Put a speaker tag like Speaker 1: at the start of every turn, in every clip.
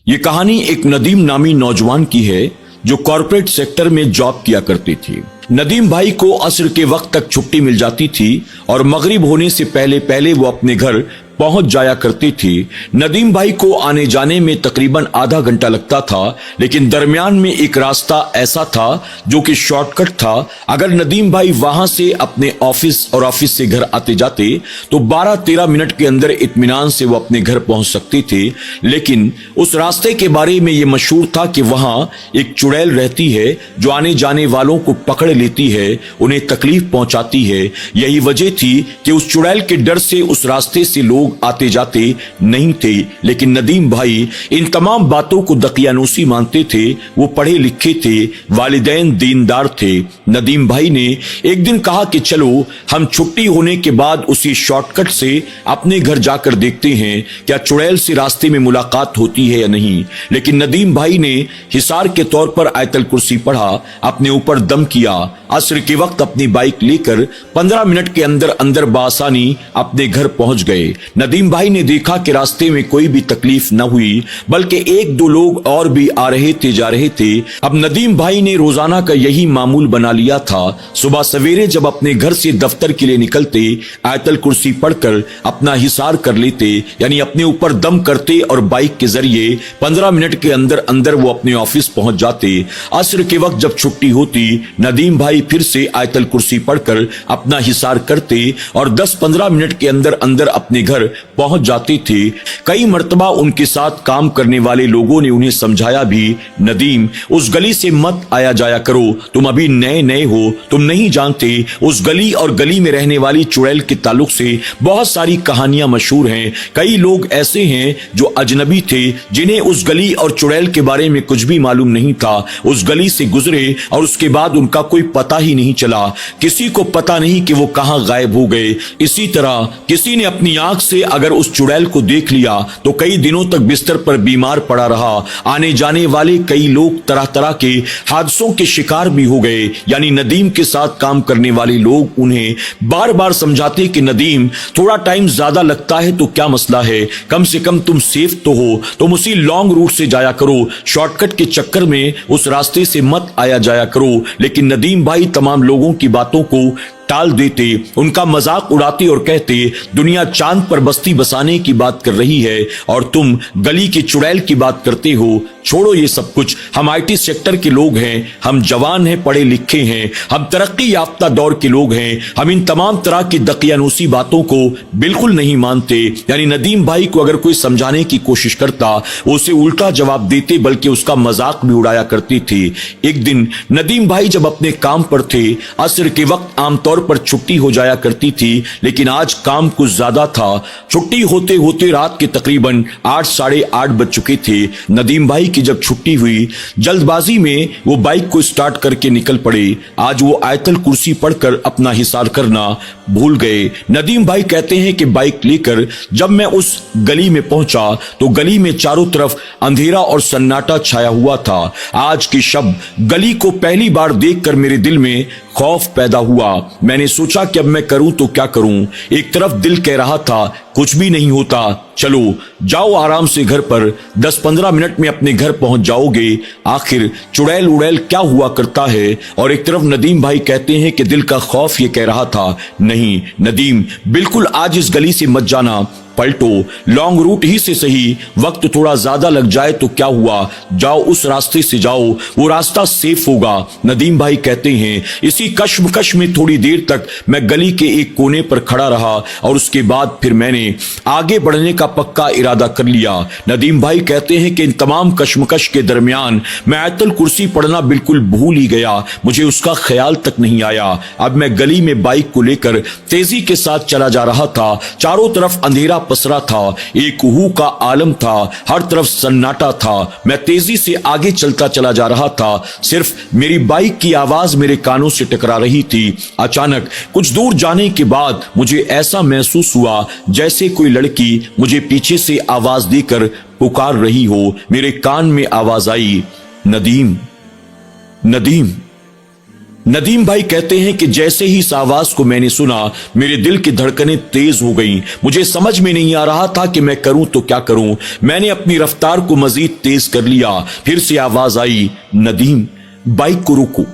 Speaker 1: ये कहानी एक नदीम नामी नौजवान की है जो कॉरपोरेट सेक्टर में जॉब किया करती थी। नदीम भाई को असर के वक्त तक छुट्टी मिल जाती थी और मगरिब होने से पहले पहले वो अपने घर पहुंच जाया करती थी। नदीम भाई को आने जाने में तकरीबन आधा घंटा लगता था, लेकिन दरमियान में एक रास्ता ऐसा था जो कि शॉर्टकट था। अगर नदीम भाई वहां से अपने ऑफिस और ऑफिस से घर आते जाते तो 12-13 मिनट के अंदर इत्मीनान से वो अपने घर पहुंच सकते थे। लेकिन उस रास्ते के बारे में ये मशहूर था कि वहां एक चुड़ैल रहती है जो आने जाने वालों को पकड़ लेती है, उन्हें तकलीफ पहुंचाती है। यही वजह थी कि उस चुड़ैल के डर से उस रास्ते से लोग आते जाते नहीं थे। लेकिन नदीम भाई इन तमाम बातों को दकियानूसी मानते थे। वो पढ़े लिखे थे, वालिदैन दीनदार थे। नदीम भाई ने एक दिन कहा कि चलो हम छुट्टी होने के बाद उसी शॉर्टकट से अपने घर जाकर देखते हैं क्या चुड़ैल से रास्ते में मुलाकात होती है या नहीं। लेकिन नदीम भाई ने हिसार के तौर पर आयतल कुर्सी पढ़ा, अपने ऊपर दम किया। असर के वक्त अपनी बाइक लेकर 15 मिनट के अंदर अंदर बासानी अपने घर पहुंच गए। नदीम भाई ने देखा कि रास्ते में कोई भी तकलीफ न हुई, बल्कि 1-2 लोग और भी आ रहे थे जा रहे थे। अब नदीम भाई ने रोजाना का यही मामूल बना लिया था। सुबह सवेरे जब अपने घर से दफ्तर के लिए निकलते, आयतल कुर्सी पढ़कर अपना हिसार कर लेते, यानी अपने ऊपर दम करते और बाइक के जरिए 15 मिनट के अंदर अंदर वो अपने ऑफिस पहुंच जाते। असर के वक्त जब छुट्टी होती, नदीम भाई फिर से आयतल कुर्सी पढ़कर अपना हिसार करते और 10-15 मिनट के अंदर अंदर अपने घर पहुंच जाते थे। कई मर्तबा उनके साथ काम करने वाले लोगों ने उन्हें समझाया भी, नदीम उस गली से मत आया जाया करो, तुम अभी नए नए हो, तुम नहीं जानते उस गली और गली में रहने वाली चुड़ैल के ताल्लुक से बहुत सारी कहानियां मशहूर हैं। कई लोग ऐसे हैं जो अजनबी थे, जिन्हें उस गली और चुड़ैल के बारे में कुछ भी मालूम नहीं था। उस गली से गुजरे और उसके बाद उनका कोई पता ही नहीं चला। किसी को पता नहीं कि वो कहां गायब हो गए। इसी तरह किसी ने अपनी आंख से अगर उस चुड़ैल को देख लिया तो कई दिनों तक बिस्तर पर बीमार पड़ा रहा। आने जाने वाले कई लोग तरह तरह के हादसों के शिकार भी हो गए। यानी नदीम के साथ काम करने वाले लोग उन्हें बार बार समझाते कि नदीम थोड़ा टाइम ज्यादा लगता है तो क्या मसला है, कम से कम तुम सेफ तो हो, तुम उसी लॉन्ग रूट से जाया करो, शॉर्टकट के चक्कर में उस रास्ते से मत आया जाया करो। लेकिन नदीम भाई तमाम लोगों की बातों को टाल देते, उनका मजाक उड़ाते और कहते दुनिया चांद पर बस्ती बसाने की बात कर रही है और तुम गली की चुड़ैल की बात करते हो। छोड़ो ये सब कुछ, हम आईटी सेक्टर के लोग हैं, हम जवान हैं, पढ़े लिखे हैं, हम तरक्की याफ्ता दौर के लोग हैं, हम इन तमाम तरह की दकियानूसी बातों को बिल्कुल नहीं मानते। यानी नदीम भाई को अगर कोई समझाने की कोशिश करता, उसे उल्टा जवाब देते, बल्कि उसका मजाक भी उड़ाया करती थी। एक दिन नदीम भाई जब अपने काम पर थे, असर के वक्त आमतौर पर छुट्टी हो जाया करती थी, लेकिन आज काम कुछ ज्यादा था। छुट्टी होते होते रात के तकरीबन 8-8:30 बज चुके थे। नदीम भाई की जब छुट्टी हुई, जल्दबाजी में वो बाइक को स्टार्ट करके निकल पड़े। आज वो आयतल कुर्सी पढ़कर अपना हिसार करना भूल गए। नदीम भाई कहते हैं कि बाइक लेकर जब मैं उस गली में पहुंचा तो गली में चारों तरफ अंधेरा और सन्नाटा छाया हुआ था। आज की शब गली को पहली बार देखकर मेरे दिल में खौफ पैदा हुआ। मैंने सोचा कि अब मैं करूं तो क्या करूं। एक तरफ दिल कह रहा था कुछ भी नहीं होता, चलो जाओ आराम से घर पर, 10-15 मिनट में अपने घर पहुंच जाओगे, आखिर चुड़ैल उड़ैल क्या हुआ करता है। और एक तरफ नदीम भाई कहते हैं कि दिल का खौफ ये कह रहा था, नहीं नदीम बिल्कुल आज इस गली से मत जाना, पलटो, लॉन्ग रूट ही से सही, वक्त थोड़ा ज्यादा लग जाए तो क्या हुआ, जाओ उस रास्ते से जाओ, वो रास्ता सेफ होगा। नदीम भाई कहते हैं इसी कश्मकश में थोड़ी देर तक मैं गली के एक कोने पर खड़ा रहा और उसके बाद फिर मैंने आगे बढ़ने का पक्का इरादा कर लिया। नदीम भाई कहते हैं कि इन तमाम कश्मकश के दरमियान मैं आयतल कुर्सी पढ़ना बिल्कुल भूल ही गया, मुझे उसका ख्याल तक नहीं आया। अब मैं गली में बाइक को लेकर तेजी के साथ चला जा रहा था। चारों तरफ अंधेरा पसरा था, एक हू का आलम था, हर तरफ सन्नाटा था। मैं तेजी से आगे चलता चला जा रहा था, सिर्फ मेरी बाइक की आवाज मेरे कानों से टकरा रही थी। अचानक कुछ दूर जाने के बाद मुझे ऐसा महसूस हुआ जैसे कोई लड़की मुझे पीछे से आवाज देकर पुकार रही हो। मेरे कान में आवाज आई, नदीम, नदीम। नदीम भाई कहते हैं कि जैसे ही इस आवाज को मैंने सुना मेरे दिल की धड़कनें तेज हो गईं। मुझे समझ में नहीं आ रहा था कि मैं करूं तो क्या करूं। मैंने अपनी रफ्तार को मजीद तेज कर लिया। फिर से आवाज आई, नदीम बाइक को रोको,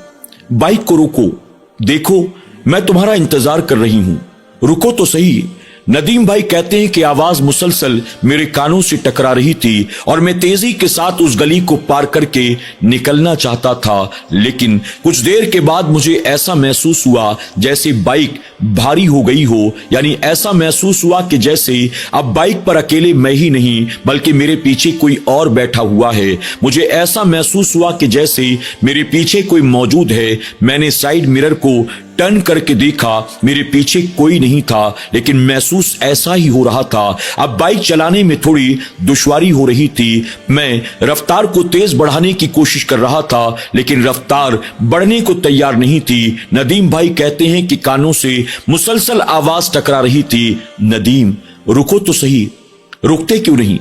Speaker 1: बाइक को रोको, देखो मैं तुम्हारा इंतजार कर रही हूं, रुको तो सही। नदीम भाई कहते हैं कि आवाज मुसलसल मेरे कानों से टकरा रही थी और मैं तेजी के साथ उस गली को पार करके निकलना चाहता था, लेकिन कुछ देर के बाद मुझे ऐसा महसूस हुआ जैसे बाइक भारी हो गई हो। यानी ऐसा महसूस हुआ कि जैसे अब बाइक पर अकेले मैं ही नहीं बल्कि मेरे पीछे कोई और बैठा हुआ है। मुझे ऐसा महसूस हुआ कि जैसे मेरे पीछे कोई मौजूद है। मैंने साइड मिरर को टर्न करके देखा, मेरे पीछे कोई नहीं था, लेकिन महसूस ऐसा ही हो रहा था। अब बाइक चलाने में थोड़ी दुश्वारी हो रही थी। मैं रफ्तार को तेज बढ़ाने की कोशिश कर रहा था, लेकिन रफ्तार बढ़ने को तैयार नहीं थी। नदीम भाई कहते हैं कि कानों से मुसलसल आवाज टकरा रही थी, नदीम रुको तो सही, रुकते क्यों नहीं,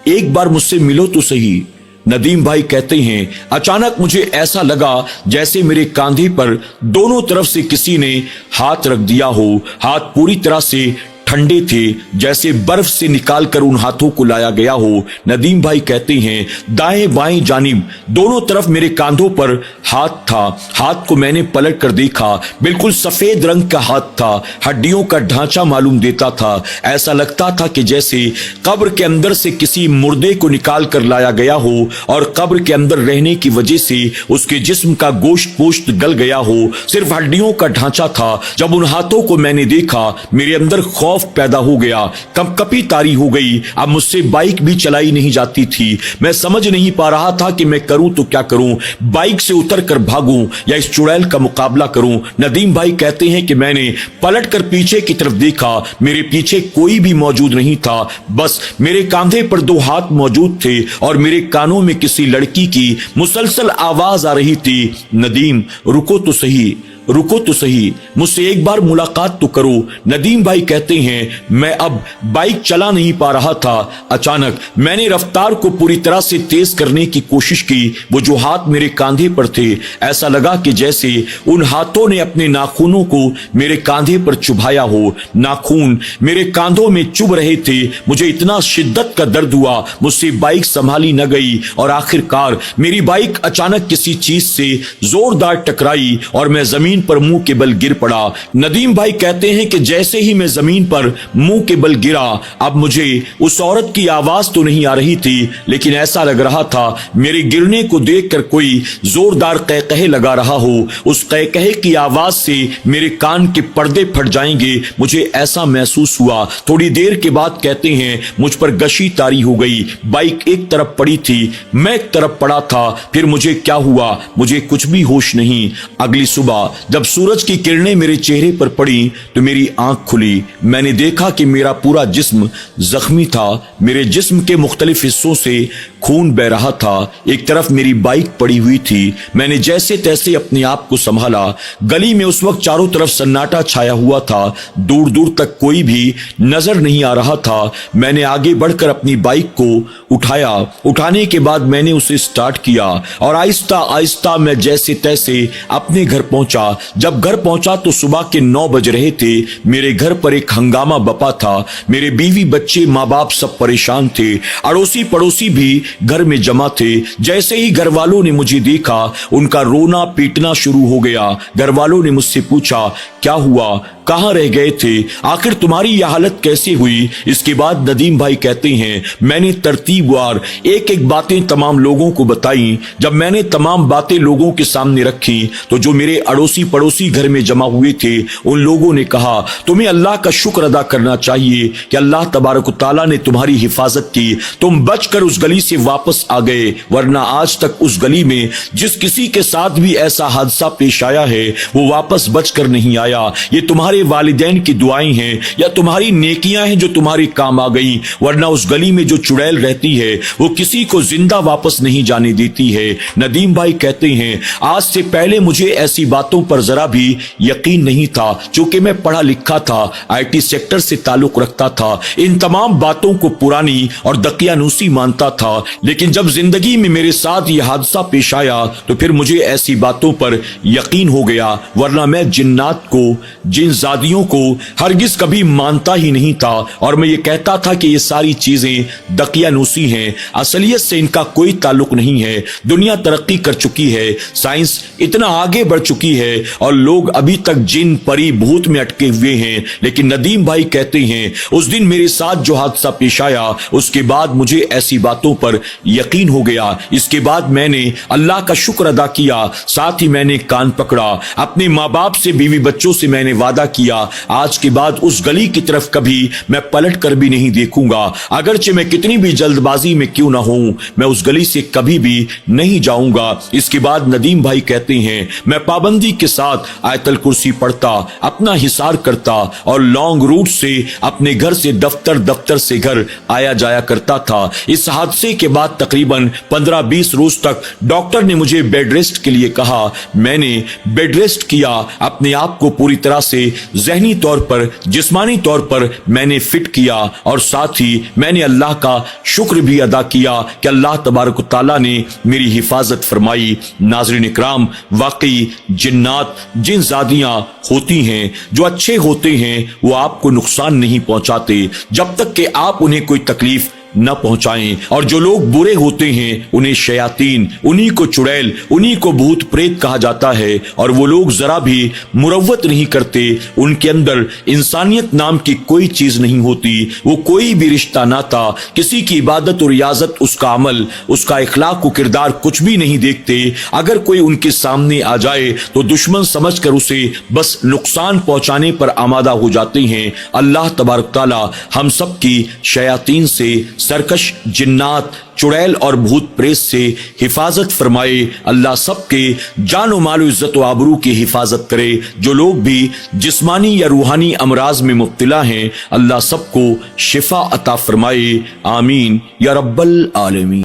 Speaker 1: एक बार मुझसे मिलो तो सही। नदीम भाई कहते हैं अचानक मुझे ऐसा लगा जैसे मेरे कांधे पर दोनों तरफ से किसी ने हाथ रख दिया हो। हाथ पूरी तरह से ठंडे थे, जैसे बर्फ से निकालकर उन हाथों को लाया गया हो। नदीम भाई कहते हैं दाएं बाएं जानिब दोनों तरफ मेरे कांधों पर हाथ था। हाथ को मैंने पलट कर देखा, बिल्कुल सफेद रंग का हाथ था। हड्डियों का ढांचा मालूम देता था। ऐसा लगता था कि जैसे कब्र के अंदर से किसी मुर्दे को निकाल कर लाया गया हो और कब्र के अंदर रहने की वजह से उसके जिस्म का गोश्त पोश्त गल गया हो, सिर्फ हड्डियों का ढांचा था। जब उन हाथों को मैंने देखा मेरे अंदर खौफ पैदा हो गया, कंपकपी तारी हो गई। अब मुझसे बाइक भी चलाई नहीं जाती थी। मैं समझ नहीं पा रहा था कि मैं करूं तो क्या करूं, बाइक से उतर कर भागूं या इस चुड़ैल का मुकाबला करूं। नदीम भाई कहते हैं कि मैंने पलट कर पीछे की तरफ देखा, मेरे पीछे कोई भी मौजूद नहीं था, बस मेरे कांधे पर दो हाथ मौजूद थे और मेरे कानों में किसी लड़की की मुसलसल आवाज आ रही थी, नदीम रुको तो सही, रुको तो सही, मुझसे एक बार मुलाकात तो करो। नदीम भाई कहते हैं मैं अब बाइक चला नहीं पा रहा था। अचानक मैंने रफ्तार को पूरी तरह से तेज करने की कोशिश की। वो जो हाथ मेरे कांधे पर थे, ऐसा लगा कि जैसे उन हाथों ने अपने नाखूनों को मेरे कांधे पर चुभाया हो। नाखून मेरे कांधों में चुभ रहे थे। मुझे इतना शिद्दत का दर्द हुआ, मुझसे बाइक संभाली न गई और आखिरकार मेरी बाइक अचानक किसी चीज से जोरदार टकराई और मैं जमीन पर मुंह के बल गिर पड़ा। नदीम भाई कहते हैं कि जैसे ही मैं जमीन पर मुंह के बल गिरा, अब मुझे उस औरत की आवाज तो नहीं आ रही थी, लेकिन ऐसा लग रहा था मेरे गिरने को देखकर कोई जोरदार कहकहे लगा रहा हो। उस कहकहे की आवाज से मेरे कान के पर्दे फट जाएंगे, मुझे ऐसा महसूस हुआ। थोड़ी देर के बाद कहते हैं मुझ पर गशी तारी हो गई। बाइक एक तरफ पड़ी थी, मैं एक तरफ पड़ा था। फिर मुझे क्या हुआ, मुझे कुछ भी होश नहीं। अगली सुबह जब सूरज की किरणें मेरे चेहरे पर पड़ी तो मेरी आंख खुली। मैंने देखा कि मेरा पूरा जिस्म जख्मी था। मेरे जिस्म के मुख्तलिफ हिस्सों से खून बह रहा था। एक तरफ मेरी बाइक पड़ी हुई थी। मैंने जैसे तैसे अपने आप को संभाला। गली में उस वक्त चारों तरफ सन्नाटा छाया हुआ था, दूर दूर तक कोई भी नजर नहीं आ रहा था। मैंने आगे बढ़कर अपनी बाइक को उठाया। उठाने के बाद मैंने उसे स्टार्ट किया और आहिस्ता आहिस्ता मैं जैसे तैसे अपने घर पहुंचा। जब घर पहुंचा तो सुबह के 9 बज रहे थे। मेरे घर पर एक हंगामा बपा था। मेरे बीवी बच्चे माँ बाप सब परेशान थे। अड़ोसी पड़ोसी भी घर में जमा थे। जैसे ही घर वालों ने मुझे देखा, उनका रोना पीटना शुरू हो गया। घर वालों ने मुझसे पूछा क्या हुआ, कहाँ रह गए थे, आखिर तुम्हारी यह हालत कैसे हुई। इसके बाद नदीम भाई कहते हैं मैंने तरतीबवार एक एक बातें तमाम लोगों को बताई। जब मैंने तमाम बातें लोगों के सामने रखी तो जो मेरे अड़ोसी पड़ोसी घर में जमा हुए थे, उन लोगों ने कहा तुम्हें अल्लाह का शुक्र अदा करना चाहिए कि अल्लाह तबारक व तआला ने तुम्हारी हिफाजत की, तुम बचकर उस गली से वापस आ गए, वरना आज तक उस गली में जिस किसी के साथ भी ऐसा हादसा पेश आया है वो वापस बचकर नहीं आया। ये तुम्हारे तुम्हारे वालिदैन की दुआएं हैं या तुम्हारी नेकियां हैं जो तुम्हारे काम आ गई, वरना उस गली में जो चुड़ैल रहती है वो किसी को जिंदा वापस नहीं जाने देती है। नदीम भाई कहते हैं, आज से पहले मुझे ऐसी बातों पर जरा भी यकीन नहीं था, चूंकि मैं पढ़ा लिखा था, IT सेक्टर से ताल्लुक रखता था, इन तमाम बातों को पुरानी और दकियानूसी मानता था। लेकिन जब जिंदगी में मेरे साथ यह हादसा पेश आया तो फिर मुझे ऐसी बातों पर यकीन हो गया, वरना मैं जिन्नात को, जिनजादियों को हरगिज कभी मानता ही नहीं था और मैं ये कहता था कि ये सारी चीजें दकियानूसी हैं, असलियत से इनका कोई ताल्लुक नहीं है। दुनिया तरक्की कर चुकी है, साइंस इतना आगे बढ़ चुकी है और लोग अभी तक जिन, परी, भूत में अटके हुए हैं। लेकिन नदीम भाई कहते हैं, उस दिन मेरे साथ जो हादसा पेश आया उसके बाद मुझे ऐसी बातों पर यकीन हो गया। इसके बाद मैंने अल्लाह का शुक्र अदा किया, साथ ही मैंने कान पकड़ा, अपने माँ बाप से, बीवी बच्चों से मैंने वादा किया, आज के बाद उस गली की तरफ कभी मैं पलट कर भी नहीं देखूंगा। अगरचे मैं कितनी भी जल्दबाजी में क्यों ना हूं, मैं उस गली से कभी भी नहीं जाऊंगा। इसके बाद नदीम भाई कहते हैं, मैं पाबंदी के साथ आयतल कुर्सी पढ़ता, अपना हिसार करता और लॉन्ग रूट से अपने घर से दफ्तर, दफ्तर से घर आया जाया करता था। इस हादसे के बाद तकरीबन 15-20 रोज तक डॉक्टर ने मुझे बेड रेस्ट के लिए कहा। मैंने बेड रेस्ट किया, अपने आप को पूरी तरह से ज़हनी तौर पर, जिस्मानी तौर पर मैंने फिट किया और साथ ही मैंने अल्लाह का शुक्र भी अदा किया कि अल्लाह तबारक तआला ने मेरी हिफाजत फरमाई। नाज़रीन इकराम, वाकई जिन्नात, जिनजादियां होती हैं, जो अच्छे होते हैं वो आपको नुकसान नहीं पहुंचाते जब तक कि आप उन्हें कोई तकलीफ न पहुंचाएं, और जो लोग बुरे होते हैं उन्हें शयातीन, उन्हीं को चुड़ैल, उन्हीं को भूत प्रेत कहा जाता है। और वो लोग जरा भी मुरव्वत नहीं करते, उनके अंदर इंसानियत नाम की कोई चीज नहीं होती, वो कोई भी रिश्ता, नाता, किसी की इबादत और रियाजत, उसका अमल, उसका इखलाक व किरदार कुछ भी नहीं देखते। अगर कोई उनके सामने आ जाए तो दुश्मन समझकर उसे बस नुकसान पहुंचाने पर आमादा हो जाते हैं। अल्लाह तबारक तआला हम सब की शयातीन से, सरकश जिन्नात, चुड़ैल और भूत प्रेत से हिफाजत फरमाए। अल्लाह सबके जान माल, इज्जत व आबरू की हिफाजत करे। जो लोग भी जिस्मानी या रूहानी अमराज में मुब्तला हैं, अल्लाह सबको शिफा अता फरमाए। आमीन या रब्बल आलमीन।